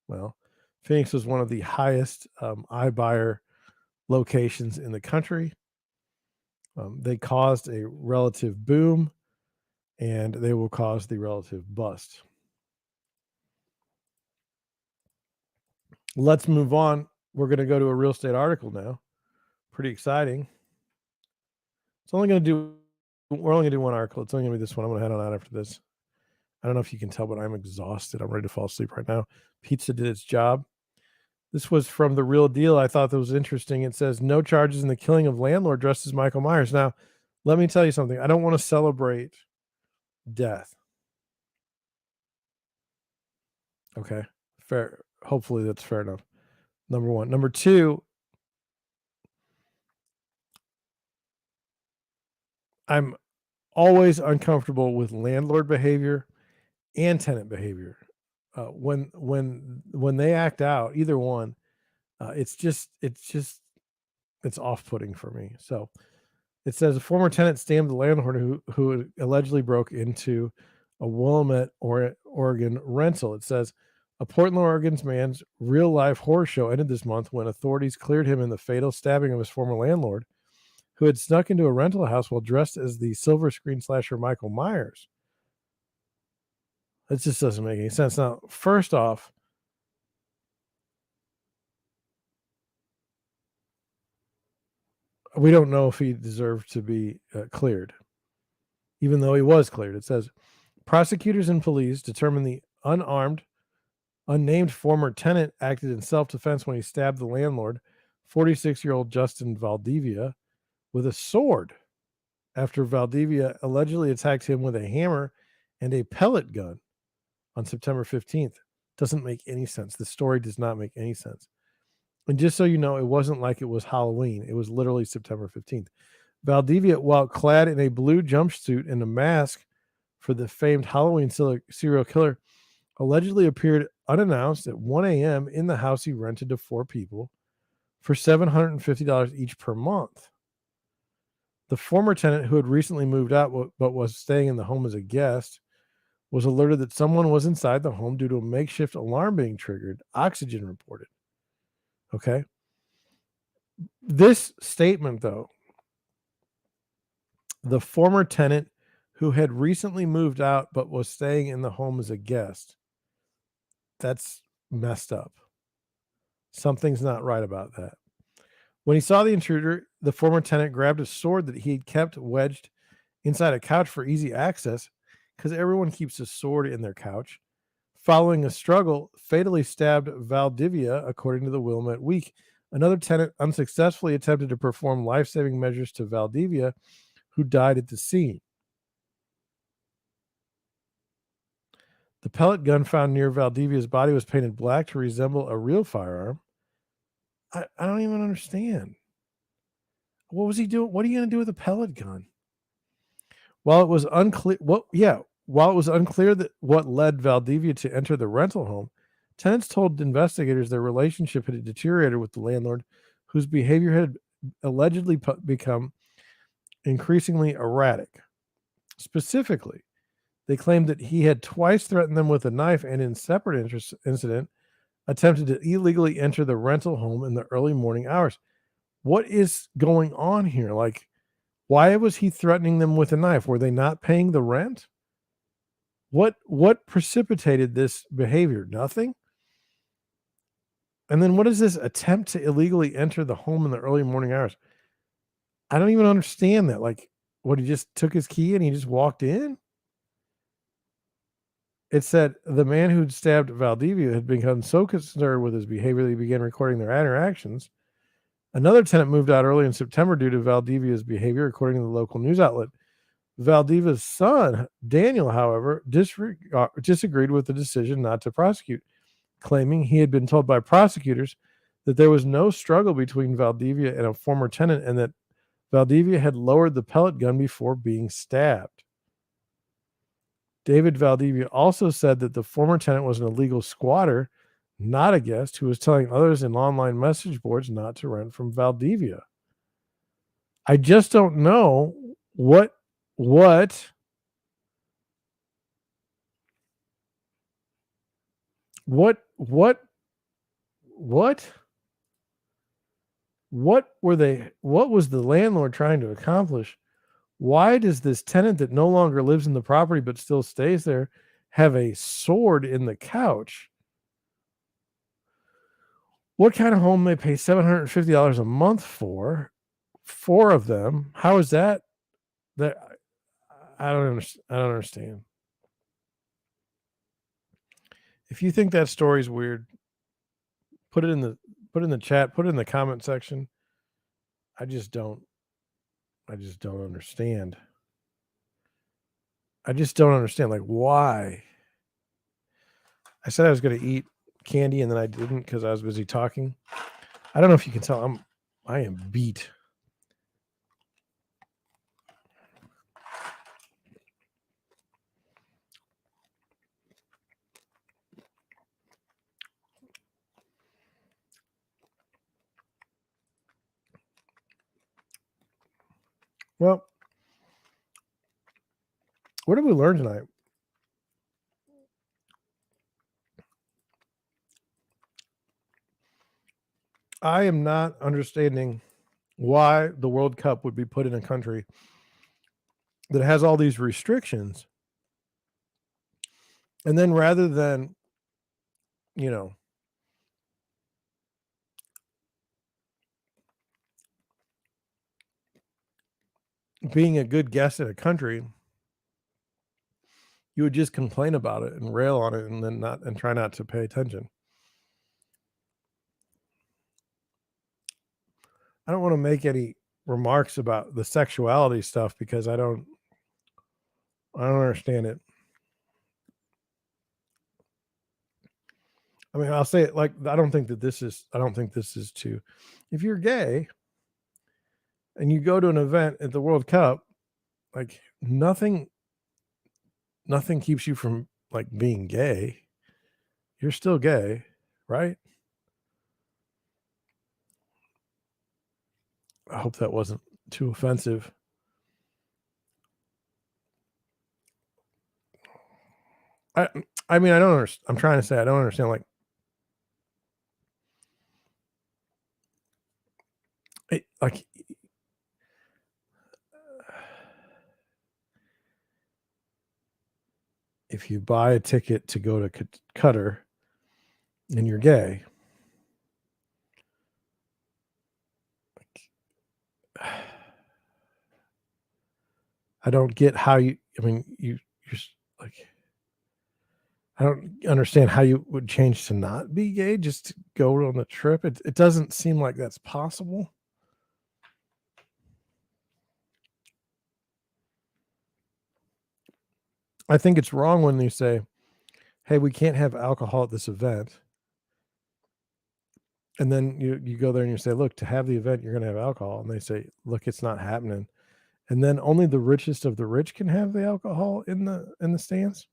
Well, Phoenix was one of the highest iBuyer locations in the country. They caused a relative boom, and they will cause the relative bust. Let's move on. We're going to go to a real estate article now. Pretty exciting. We're only going to do one article. It's only going to be this one. I'm going to head on out after this. I don't know if you can tell, but I'm exhausted. I'm ready to fall asleep right now. Pizza did its job. This was from The Real Deal. I thought that was interesting. It says, no charges in the killing of landlord dressed as Michael Myers. Now, let me tell you something. I don't want to celebrate death. Okay. Fair. Hopefully that's fair enough. Number one. Number two, I'm always uncomfortable with landlord behavior and tenant behavior. When they act out, either one, it's off-putting for me. So it says a former tenant stabbed the landlord who allegedly broke into a Willamette, Oregon rental. It says a Portland, Oregon's man's real-life horror show ended this month when authorities cleared him in the fatal stabbing of his former landlord, who had snuck into a rental house while dressed as the silver screen slasher Michael Myers. It just doesn't make any sense. Now, first off, we don't know if he deserved to be cleared, even though he was cleared. It says prosecutors and police determined the unnamed former tenant acted in self-defense when he stabbed the landlord, 46-year-old Justin Valdivia, with a sword after Valdivia allegedly attacked him with a hammer and a pellet gun on September 15th. Doesn't make any sense. The story does not make any sense. And just so you know, it wasn't like it was Halloween. It was literally September 15th. Valdivia, while clad in a blue jumpsuit and a mask for the famed Halloween serial killer, allegedly appeared unannounced at 1 a.m. in the house he rented to 4 people for $750 each per month. The former tenant, who had recently moved out but was staying in the home as a guest, was alerted that someone was inside the home due to a makeshift alarm being triggered. Oxygen reported. Okay. This statement, though, the former tenant who had recently moved out but was staying in the home as a guest, that's messed up. Something's not right about that. When he saw the intruder, the former tenant grabbed a sword that he had kept wedged inside a couch for easy access, because everyone keeps a sword in their couch. Following a struggle, fatally stabbed Valdivia, according to the Wilmette Week. Another tenant unsuccessfully attempted to perform life-saving measures to Valdivia, who died at the scene. The pellet gun found near Valdivia's body was painted black to resemble a real firearm. I don't even understand. What was he doing? What are you going to do with a pellet gun? While it was unclear, while it was unclear that what led Valdivia to enter the rental home, tenants told investigators their relationship had deteriorated with the landlord, whose behavior had allegedly become increasingly erratic. Specifically, they claimed that he had twice threatened them with a knife and, in separate incident, attempted to illegally enter the rental home in the early morning hours. What is going on here? Like, why was he threatening them with a knife? Were they not paying the rent? What precipitated this behavior? Nothing. And then what is this attempt to illegally enter the home in the early morning hours? I don't even understand that. Like, what, he just took his key and he just walked in? It said the man who'd stabbed Valdivia had become so concerned with his behavior that he began recording their interactions. Another tenant moved out early in September due to Valdivia's behavior, according to the local news outlet. Valdivia's son, Daniel, however, disagreed with the decision not to prosecute, claiming he had been told by prosecutors that there was no struggle between Valdivia and a former tenant and that Valdivia had lowered the pellet gun before being stabbed. David Valdivia also said that the former tenant was an illegal squatter, not a guest, who was telling others in online message boards not to rent from Valdivia. I just don't know what what was the landlord trying to accomplish? Why does this tenant that no longer lives in the property but still stays there have a sword in the couch? What kind of home they pay $750 a month for? 4 of them. How is that? I don't understand. If you think that story's weird, put it in the chat, put it in the comment section. I just don't understand. I just don't understand. Like, why? I said I was going to eat candy and then I didn't because I was busy talking. I don't know if you can tell. I am beat. Well, what did we learn tonight? I am not understanding why the World Cup would be put in a country that has all these restrictions. And then rather than, being a good guest in a country, you would just complain about it and rail on it and then try not to pay attention. I don't want to make any remarks about the sexuality stuff because I don't understand it. I mean, I'll say it like, I don't think this is too. If you're gay and you go to an event at the World Cup, like nothing keeps you from like being gay. You're still gay, right? I hope that wasn't too offensive. I mean, I don't understand. I'm trying to say I don't understand. Like if you buy a ticket to go to Qatar and you're gay, I don't get how you're like, I don't understand how you would change to not be gay just to go on the trip. It doesn't seem like that's possible. I think it's wrong when you say, hey, we can't have alcohol at this event. And then you go there and you say, look, to have the event, you're going to have alcohol. And they say, look, it's not happening. And then only the richest of the rich can have the alcohol in the stands.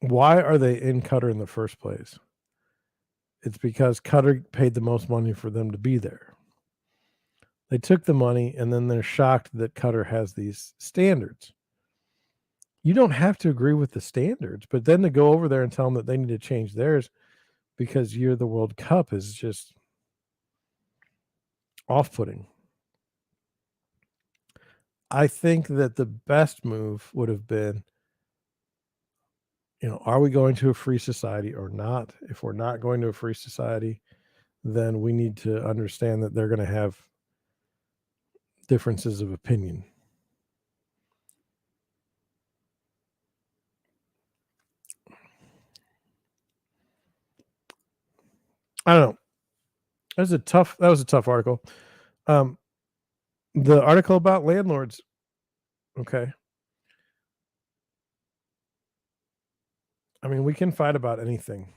Why are they in Qatar in the first place? It's because Qatar paid the most money for them to be there. They took the money and then they're shocked that Qatar has these standards. You don't have to agree with the standards, but then to go over there and tell them that they need to change theirs because you're the World Cup is just off-putting. I think that the best move would have been, are we going to a free society or not? If we're not going to a free society, then we need to understand that they're going to have differences of opinion. I don't know. That was a tough article. The article about landlords. Okay. I mean, we can fight about anything.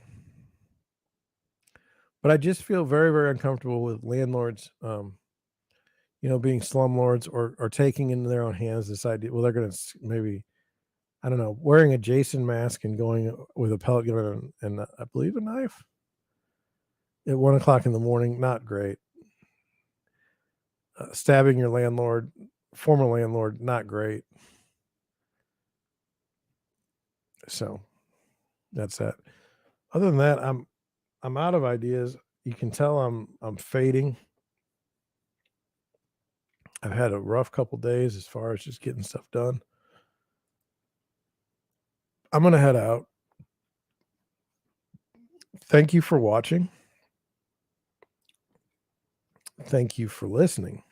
But I just feel very, very uncomfortable with landlords, being slumlords or taking into their own hands this idea. Well, they're going to maybe, I don't know, wearing a Jason mask and going with a pellet gun and I believe a knife at 1:00 in the morning. Not great. Stabbing your landlord, former landlord, not great. So that's that. Other than that, I'm out of ideas. You can tell I'm fading. I've had a rough couple days as far as just getting stuff done. I'm gonna head out. Thank you for watching. Thank you for listening.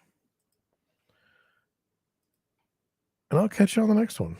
And I'll catch you on the next one.